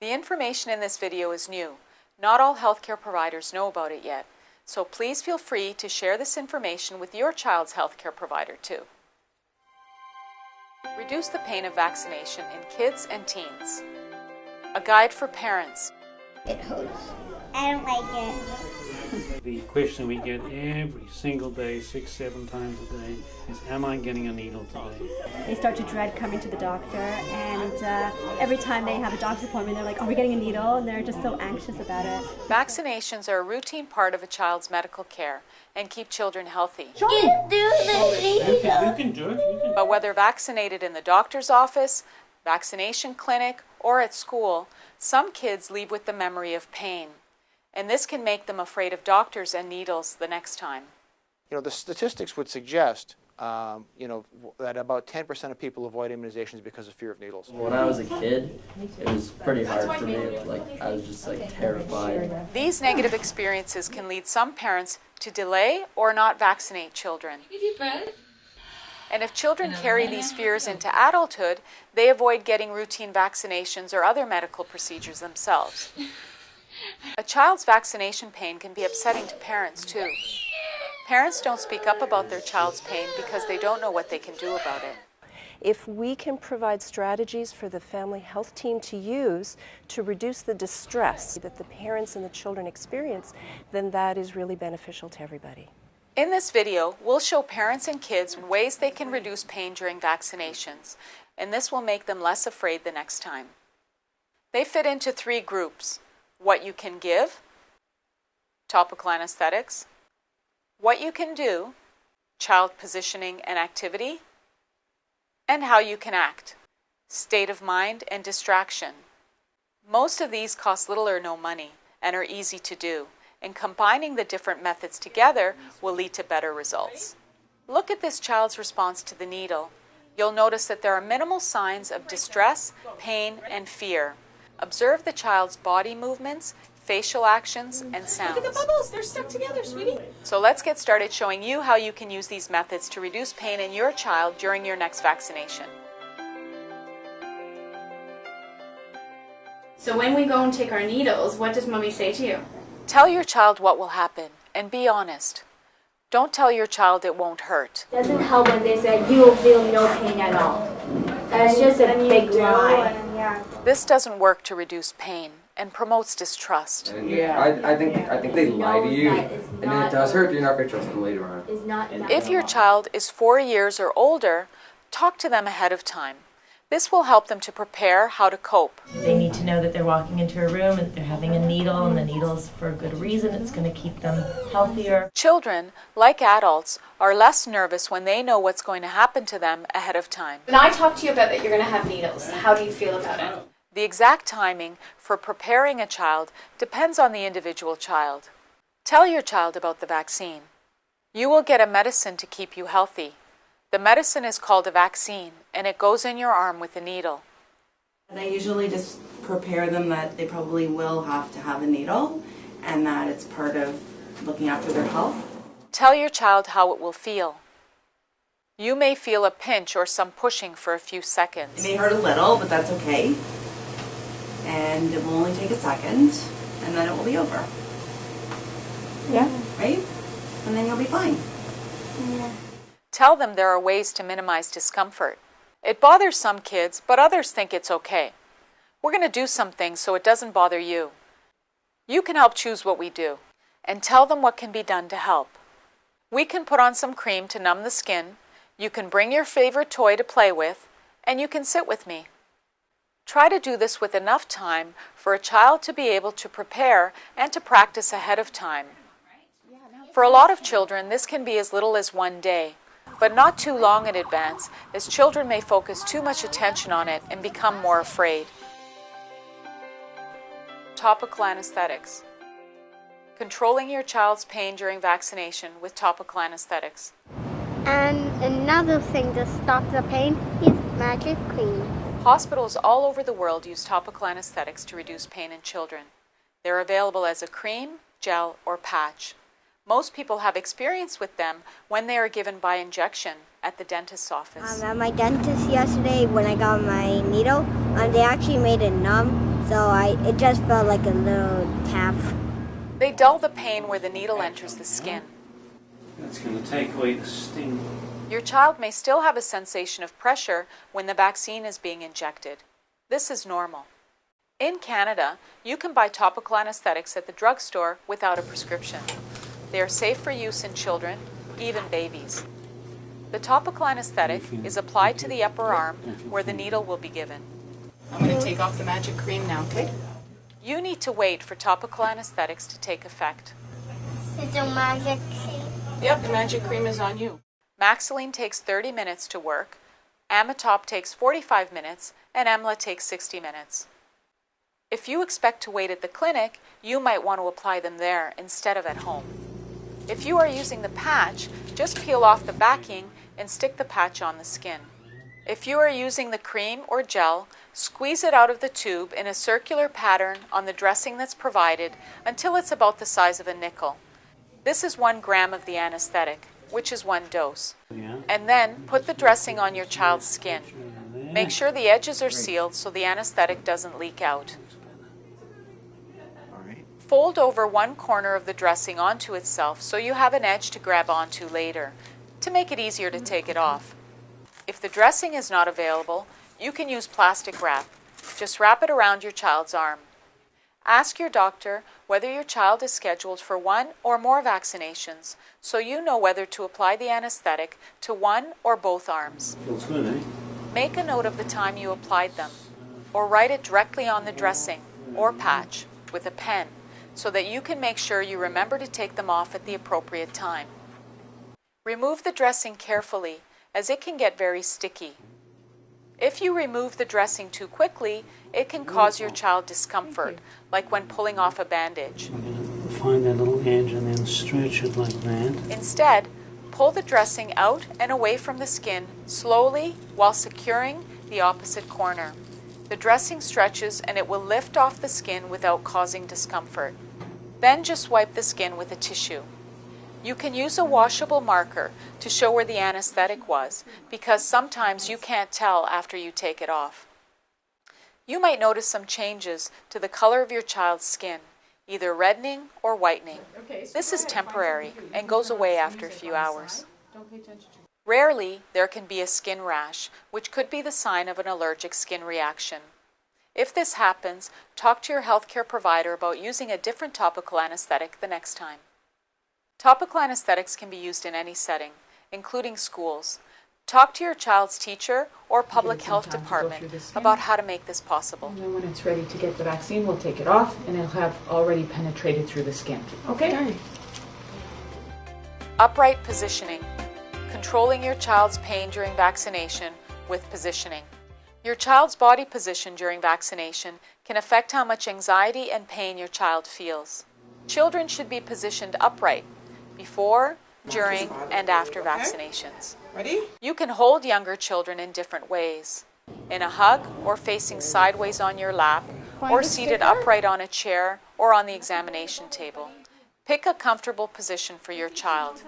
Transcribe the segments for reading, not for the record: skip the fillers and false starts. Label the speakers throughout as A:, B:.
A: The information in this video is new. Not all healthcare providers know about it yet, so please feel free to share this information with your child's healthcare provider too. Reduce the pain of vaccination in kids and teens. A guide for parents.
B: It hurts. I don't like it.
C: The question we get every single day, 6-7 times a day, is, am I getting a needle today?
D: They start to dread coming to the doctor, and every time they have a doctor's appointment, they're like, are we getting a needle? And they're just so anxious about it.
A: Vaccinations are a routine part of a child's medical care and keep children healthy.
C: You can do it.
A: But whether vaccinated in the doctor's office, vaccination clinic, or at school, some kids leave with the memory of pain. And this can make them afraid of doctors and needles the next time.
E: You know, the statistics would suggest, that about 10% of people avoid immunizations because of fear of needles.
F: When I was a kid, it was pretty hard for me. I was just terrified.
A: These negative experiences can lead some parents to delay or not vaccinate children. And if children carry these fears into adulthood, they avoid getting routine vaccinations or other medical procedures themselves. A child's vaccination pain can be upsetting to parents too. Parents don't speak up about their child's pain because they don't know what they can do about it.
G: If we can provide strategies for the family health team to use to reduce the distress that the parents and the children experience, then that is really beneficial to everybody.
A: In this video, we'll show parents and kids ways they can reduce pain during vaccinations, and this will make them less afraid the next time. They fit into 3 groups: what you can give, topical anesthetics, what you can do, child positioning and activity, and how you can act, state of mind and distraction. Most of these cost little or no money and are easy to do, and combining the different methods together will lead to better results. Look at this child's response to the needle. You'll notice that there are minimal signs of distress, pain, and fear. Observe the child's body movements, facial actions, and sounds.
H: Look at the bubbles, they're stuck together, sweetie.
A: So let's get started showing you how you can use these methods to reduce pain in your child during your next vaccination.
H: So when we go and take our needles, what does Mommy say to you?
A: Tell your child what will happen, and be honest. Don't tell your child it won't hurt.
I: It doesn't help when they say you will feel no pain at all. That's just a big lie.
A: This doesn't work to reduce pain and promotes distrust.
F: And I think they lie to you, and then it does hurt. You're not going to trust them later on.
A: If your child is 4 years or older, talk to them ahead of time. This will help them to prepare how to cope.
J: They need to know that they're walking into a room and they're having a needle, and the needle's for a good reason. It's going to keep them healthier.
A: Children, like adults, are less nervous when they know what's going to happen to them ahead of time.
H: When I talk to you about that you're going to have needles, how do you feel about it?
A: The exact timing for preparing a child depends on the individual child. Tell your child about the vaccine. You will get a medicine to keep you healthy. The medicine is called a vaccine, and it goes in your arm with a needle.
K: And I usually just prepare them that they probably will have to have a needle and that it's part of looking after their health.
A: Tell your child how it will feel. You may feel a pinch or some pushing for a few seconds.
K: It may hurt a little, but that's okay. And it will only take a second, and then it will be over.
I: Yeah.
K: Right? And then you'll be fine.
I: Yeah.
A: Tell them there are ways to minimize discomfort. It bothers some kids, but others think it's okay. We're going to do some things so it doesn't bother you. You can help choose what we do, and tell them what can be done to help. We can put on some cream to numb the skin, you can bring your favorite toy to play with, and you can sit with me. Try to do this with enough time for a child to be able to prepare and to practice ahead of time. For a lot of children, this can be as little as 1 day, but not too long in advance, as children may focus too much attention on it and become more afraid. Topical anesthetics. Controlling your child's pain during vaccination with topical anesthetics.
B: And another thing to stop the pain is magic cream.
A: Hospitals all over the world use topical anesthetics to reduce pain in children. They're available as a cream, gel, or patch. Most people have experience with them when they are given by injection at the dentist's office.
B: At my dentist yesterday, when I got my needle, they actually made it numb, so it just felt like a little tap.
A: They dull the pain where the needle enters the skin.
C: That's going to take away the sting.
A: Your child may still have a sensation of pressure when the vaccine is being injected. This is normal. In Canada, you can buy topical anesthetics at the drugstore without a prescription. They are safe for use in children, even babies. The topical anesthetic is applied to the upper arm where the needle will be given.
L: I'm going to take off the magic cream now, okay?
A: You need to wait for topical anesthetics to take effect.
B: It's a magic cream.
L: Yep, the magic cream is on you.
A: Maxilene takes 30 minutes to work, Amatop takes 45 minutes, and Emla takes 60 minutes. If you expect to wait at the clinic, you might want to apply them there instead of at home. If you are using the patch, just peel off the backing and stick the patch on the skin. If you are using the cream or gel, squeeze it out of the tube in a circular pattern on the dressing that's provided until it's about the size of a nickel. This is 1 gram of the anesthetic, which is 1 dose. And then put the dressing on your child's skin. Make sure the edges are sealed so the anesthetic doesn't leak out. Fold over 1 corner of the dressing onto itself so you have an edge to grab onto later, to make it easier to take it off. If the dressing is not available, you can use plastic wrap. Just wrap it around your child's arm. Ask your doctor whether your child is scheduled for 1 or more vaccinations, so you know whether to apply the anesthetic to 1 or both arms.
C: Feels good, eh?
A: Make a note of the time you applied them, or write it directly on the dressing or patch with a pen, so that you can make sure you remember to take them off at the appropriate time. Remove the dressing carefully, as it can get very sticky. If you remove the dressing too quickly, it can cause your child discomfort, like when pulling off a bandage.
C: Find that little edge and then stretch it like that.
A: Instead, pull the dressing out and away from the skin slowly while securing the opposite corner. The dressing stretches and it will lift off the skin without causing discomfort. Then just wipe the skin with a tissue. You can use a washable marker to show where the anesthetic was, because sometimes you can't tell after you take it off. You might notice some changes to the color of your child's skin, either reddening or whitening. This is temporary and goes away after a few hours. Rarely, there can be a skin rash, which could be the sign of an allergic skin reaction. If this happens, talk to your healthcare provider about using a different topical anesthetic the next time. Topical anesthetics can be used in any setting, including schools. Talk to your child's teacher or public health department about how to make this possible.
L: And then when it's ready to get the vaccine, we'll take it off and it'll have already penetrated through the skin. Okay?
A: Upright positioning. Controlling your child's pain during vaccination with positioning. Your child's body position during vaccination can affect how much anxiety and pain your child feels. Children should be positioned upright before, during, and after vaccinations.
L: Ready?
A: You can hold younger children in different ways. In a hug or facing sideways on your lap, or seated upright on a chair or on the examination table. Pick a comfortable position for your child.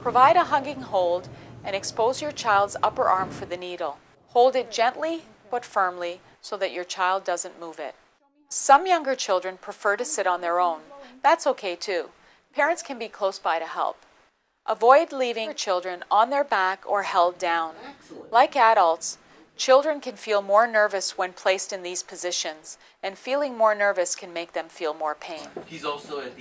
A: Provide a hugging hold and expose your child's upper arm for the needle. Hold it gently but firmly so that your child doesn't move it. Some younger children prefer to sit on their own. That's okay too. Parents can be close by to help. Avoid leaving children on their back or held down. Like adults, children can feel more nervous when placed in these positions, and feeling more nervous can make them feel more pain.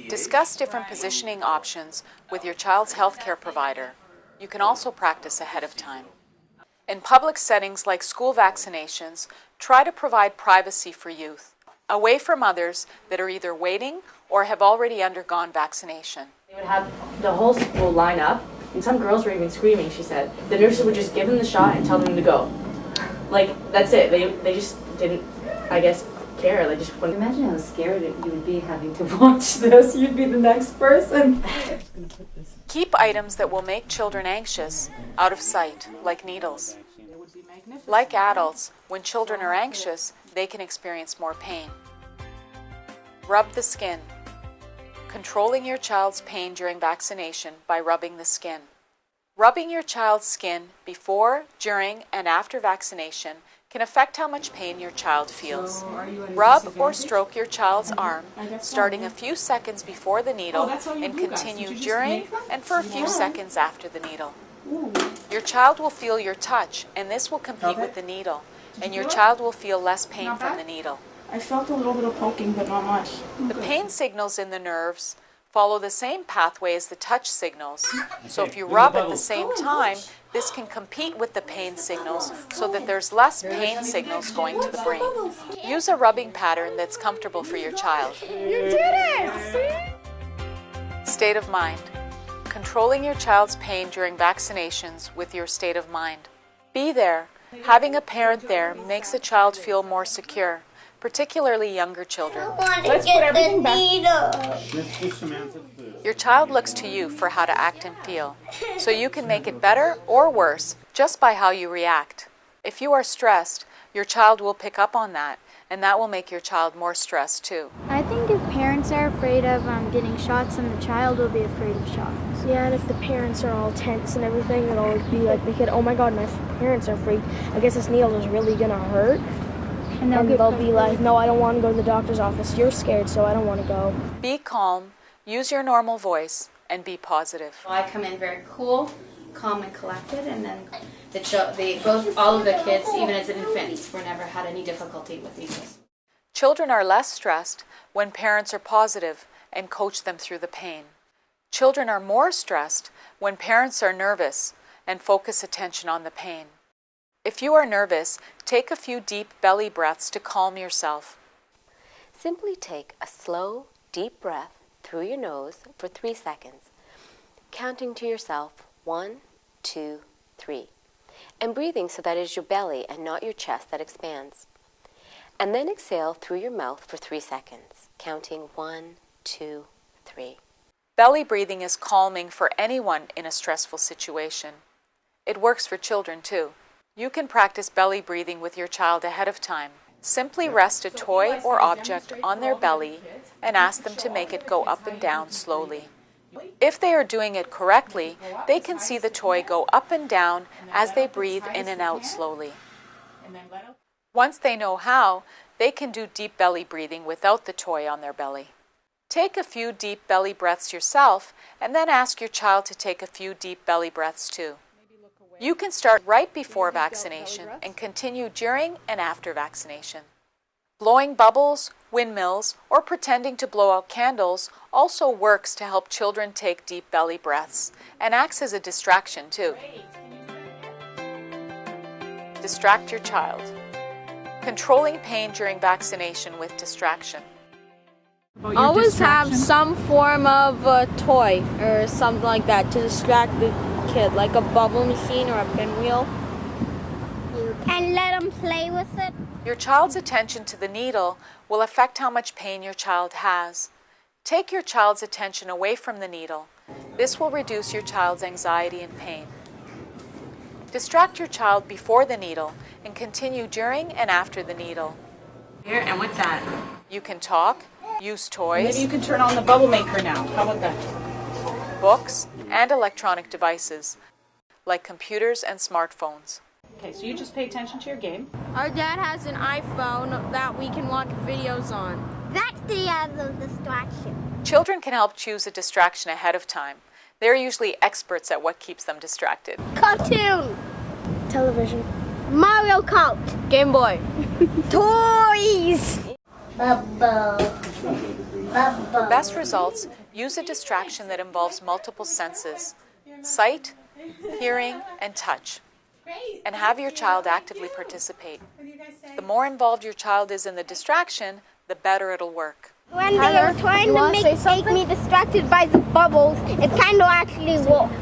A: Discuss different positioning options with your child's healthcare provider. You can also practice ahead of time. In public settings like school vaccinations, try to provide privacy for youth, away from others that are either waiting or have already undergone vaccination.
M: They would have the whole school line up, and some girls were even screaming, she said. The nurses would just give them the shot and tell them to go. Like, that's it. They just didn't, I guess, care. They just wouldn't.
N: Imagine how scared you would be having to watch this. You'd be the next person.
A: Keep items that will make children anxious out of sight, like needles. Like adults, when children are anxious, they can experience more pain. Rub the skin. Controlling your child's pain during vaccination by rubbing the skin. Rubbing your child's skin before, during, and after vaccination can affect how much pain your child feels. Rub or stroke your child's arm, starting a few seconds before the needle and continue during and for a few seconds after the needle. Your child will feel your touch, and this will compete with the needle, and your child will feel less pain from the needle.
K: I felt a little bit of poking, but not much.
A: The pain signals in the nerves follow the same pathway as the touch signals. So if you rub at the same time, this can compete with the pain signals so that there's less pain signals going to the brain. Use a rubbing pattern that's comfortable for your child.
B: You did it!
A: State of mind. Controlling your child's pain during vaccinations with your state of mind. Be there. Having a parent there makes a child feel more secure, particularly younger children.
B: Let's put everything back.
A: Your child looks to you for how to act and feel, so you can make it better or worse just by how you react. If you are stressed, your child will pick up on that, and that will make your child more stressed too.
B: I think if parents are afraid of getting shots, then the child will be afraid of shots.
O: Yeah, and if the parents are all tense and everything, it'll be like the kid, oh my god, my parents are afraid. I guess this needle is really gonna hurt. And they'll be like, no, I don't want to go to the doctor's office. You're scared, so I don't want to go.
A: Be calm, use your normal voice, and be positive.
H: I come in very cool, calm and collected, and then all of the kids, even as infants, were never had any difficulty with these.
A: Children are less stressed when parents are positive and coach them through the pain. Children are more stressed when parents are nervous and focus attention on the pain. If you are nervous, take a few deep belly breaths to calm yourself.
P: Simply take a slow, deep breath through your nose for 3 seconds, counting to yourself 1, 2, 3, and breathing so that it is your belly and not your chest that expands. And then exhale through your mouth for 3 seconds, counting 1, 2, 3.
A: Belly breathing is calming for anyone in a stressful situation. It works for children too. You can practice belly breathing with your child ahead of time. Simply rest a toy or object on their belly and ask them to make it go up and down slowly. If they are doing it correctly, they can see the toy go up and down as they breathe in and out slowly. Once they know how, they can do deep belly breathing without the toy on their belly. Take a few deep belly breaths yourself and then ask your child to take a few deep belly breaths too. You can start right before vaccination and continue during and after vaccination. Blowing bubbles, windmills, or pretending to blow out candles also works to help children take deep belly breaths and acts as a distraction too. Distract your child. Controlling pain during vaccination with distraction.
O: Always have some form of a toy or something like that to distract the kid, like a bubble machine or a pinwheel.
B: You can let them play with it.
A: Your child's attention to the needle will affect how much pain your child has. Take your child's attention away from the needle. This will reduce your child's anxiety and pain. Distract your child before the needle and continue during and after the needle.
K: Here, and with that,
A: you can talk, use toys.
K: Maybe you can turn on the bubble maker now. How about that?
A: Books and electronic devices like computers and smartphones.
L: Okay, so you just pay attention to your game.
O: Our dad has an iPhone that we can watch videos on.
B: That's the other distraction.
A: Children can help choose a distraction ahead of time. They're usually experts at what keeps them distracted.
B: Cartoon.
O: Television.
B: Mario Kart.
O: Game Boy.
B: Toys.
A: For best results, use a distraction that involves multiple senses: sight, hearing, and touch. And have your child actively participate. The more involved your child is in the distraction, the better it'll work.
B: When they were trying to make me distracted by the bubbles, it kind of actually worked.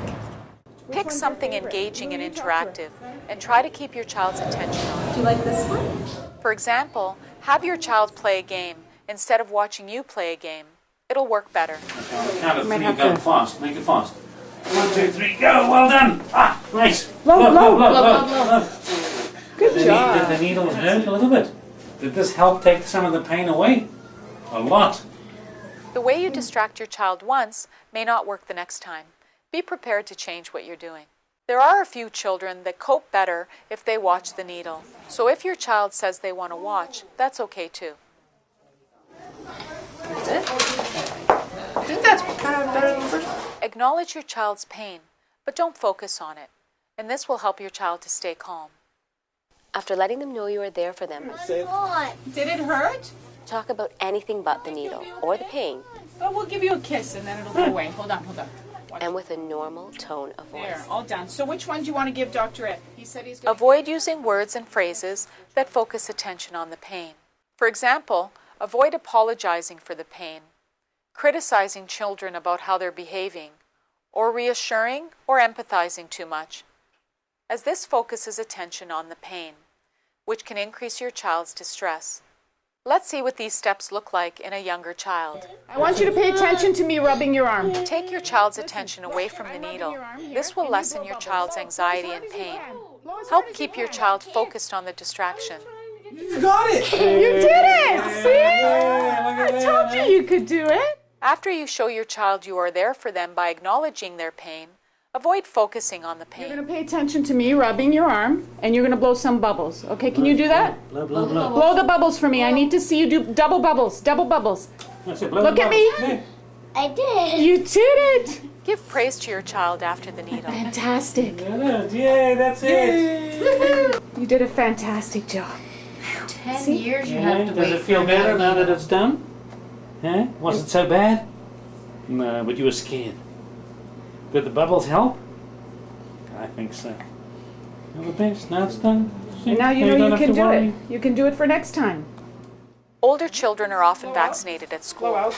A: Pick something engaging and interactive, and try to keep your child's attention on it.
K: Do you like this one?
A: For example, have your child play a game instead of watching you play a game. It'll work better.
C: Count of 3, go fast, make it fast. 1, 2, 3, go, well done. Ah, nice.
L: Low. Good job.
C: Did the needle hurt a little bit? Did this help take some of the pain away? A lot.
A: The way you distract your child once may not work the next time. Be prepared to change what you're doing. There are a few children that cope better if they watch the needle. So if your child says they want to watch, that's okay too.
K: That's it? I think that's kind of better than the first one.
A: Acknowledge your child's pain, but don't focus on it, and this will help your child to stay calm.
P: After letting them know you are there for them,
Q: Did it hurt?
P: talk about anything but the needle or the pain,
Q: Well, we'll give you a kiss and then it'll go away. Hold on.
P: and with a normal tone of voice.
Q: There, all done. So which one do you want to give Dr. Ed? He said he's going
A: Avoid using words and phrases that focus attention on the pain. For example, avoid apologizing for the pain, criticizing children about how they're behaving, or reassuring or empathizing too much, as this focuses attention on the pain, which can increase your child's distress. Let's see what these steps look like in a younger child.
Q: I want you to pay attention to me rubbing your arm.
A: Take your child's attention away from the needle. This will lessen your child's anxiety and pain. Help keep your child focused on the distraction.
Q: You got it! You did it! See? I told you could do it.
A: After you show your child you are there for them by acknowledging their pain, avoid focusing on the
Q: You're
A: pain.
Q: going to pay attention to me rubbing your arm, and you're going to blow some bubbles. Okay, can you do that?
C: Blow, blow, blow.
Q: Blow the bubbles for me. I need to see you do double bubbles. Double bubbles.
C: That's it, blow
Q: Look
C: the
Q: at me.
C: bubbles.
B: I did.
Q: You did it.
A: Give praise to your child after the needle.
Q: Fantastic.
C: Yay, that's it.
Q: You did a fantastic job.
H: 10 years you
C: Yeah,
H: have to
C: does
H: wait
C: it feel
H: for
C: better
H: another
C: now that
H: needle.
C: it's done? Huh? Was it so bad? No, but you were scared. Did the bubbles help? I think so. You're the best. Now it's done. See?
Q: And now you
C: don't
Q: know you
C: have
Q: can
C: to
Q: do
C: worry.
Q: it. You can do it for next time.
A: Older children are often vaccinated at
Q: Blow
A: school.
Q: out.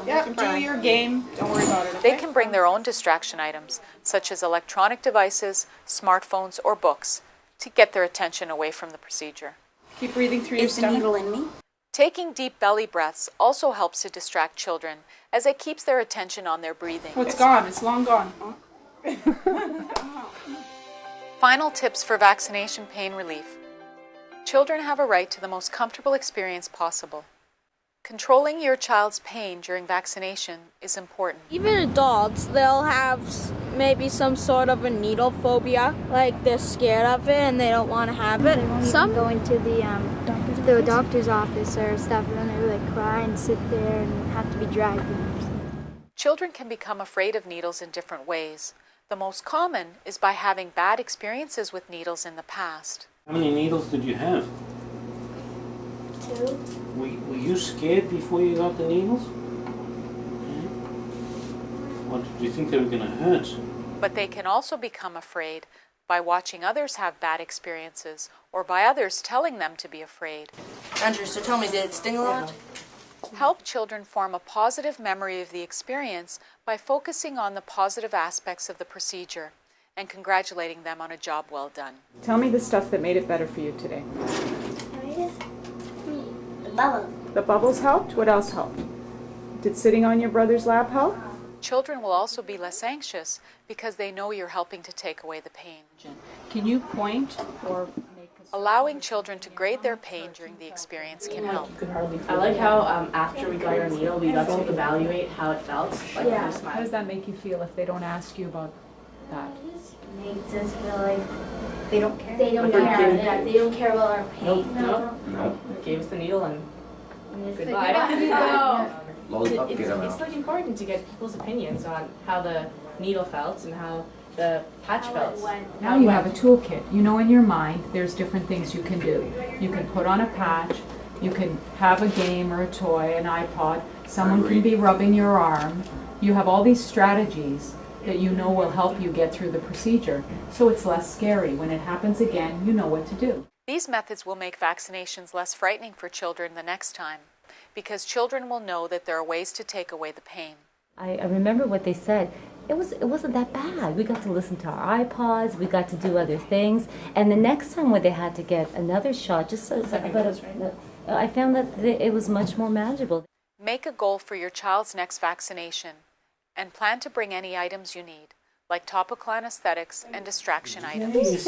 Q: Yep, do your game. Don't worry about it.
A: They can bring their own distraction items, such as electronic devices, smartphones, or books, to get their attention away from the procedure.
Q: Keep breathing through your stomach.
I: in me?
A: Taking deep belly breaths also helps to distract children, as it keeps their attention on their breathing.
Q: Oh, it's gone. It's long gone.
A: Final tips for vaccination pain relief. Children have a right to the most comfortable experience possible. Controlling your child's pain during vaccination is important.
O: Even adults, they'll have maybe some sort of a needle phobia, like they're scared of it and they don't want to have it.
B: Some go into the doctor's office or stuff, and then they like cry and sit there and have to be dragged.
A: Children can become afraid of needles in different ways. The most common is by having bad experiences with needles in the past.
C: How many needles did you have?
B: 2.
C: Were you scared before you got the needles? What did you think they were going to hurt?
A: But they can also become afraid by watching others have bad experiences or by others telling them to be afraid.
M: Andrew, so tell me, did it sting a lot?
A: Help children form a positive memory of the experience by focusing on the positive aspects of the procedure and congratulating them on a job well done.
Q: Tell me the stuff that made it better for you today.
B: The bubbles.
Q: The bubbles helped? What else helped? Did sitting on your brother's lap help?
A: Children will also be less anxious because they know you're helping to take away the pain.
Q: Can you point or
A: Allowing children to grade their pain during the experience can help.
M: I like how after we got our needle, we got to evaluate how it felt. Like,
L: Yeah. How does that make you feel if they don't ask you about that?
I: Makes us feel like they don't care. They
M: don't
I: don't
M: care.
I: care. Yeah, they don't care about our pain.
M: Nope. Gave us the needle and goodbye. It's like important to get people's opinions on how the needle felt and how the patch felt.
L: Now you have a toolkit. You know in your mind there's different things you can do. You can put on a patch, you can have a game or a toy, an iPod, someone can be rubbing your arm. You have all these strategies that you know will help you get through the procedure. So it's less scary. When it happens again, you know what to do.
A: These methods will make vaccinations less frightening for children the next time because children will know that there are ways to take away the pain.
R: I remember what they said. It wasn't that bad. We got to listen to our iPods. We got to do other things. And the next time when they had to get another shot, I found that it was much more manageable.
A: Make a goal for your child's next vaccination and plan to bring any items you need, like topical anesthetics and distraction items,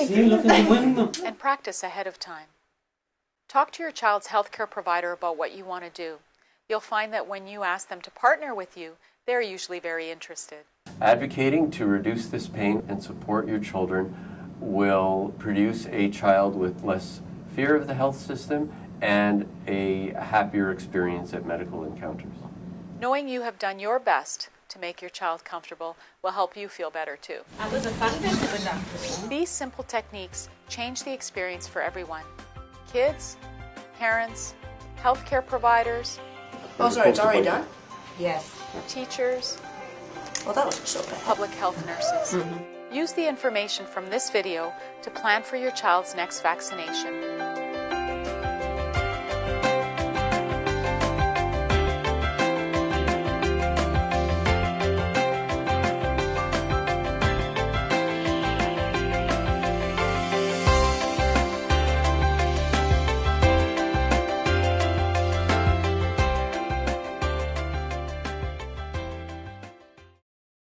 A: and practice ahead of time. Talk to your child's healthcare provider about what you want to do. You'll find that when you ask them to partner with you, they're usually very interested.
S: Advocating to reduce this pain and support your children will produce a child with less fear of the health system and a happier experience at medical encounters.
A: Knowing you have done your best to make your child comfortable will help you feel better too.
J: That was a fun visit with Dr.
A: These simple techniques change the experience for everyone. Kids, parents, healthcare providers.
T: Oh, sorry, it's already done?
J: Yes.
A: Teachers.
T: Well, that wasn't so bad.
A: Public health nurses. Use the information from this video to plan for your child's next vaccination.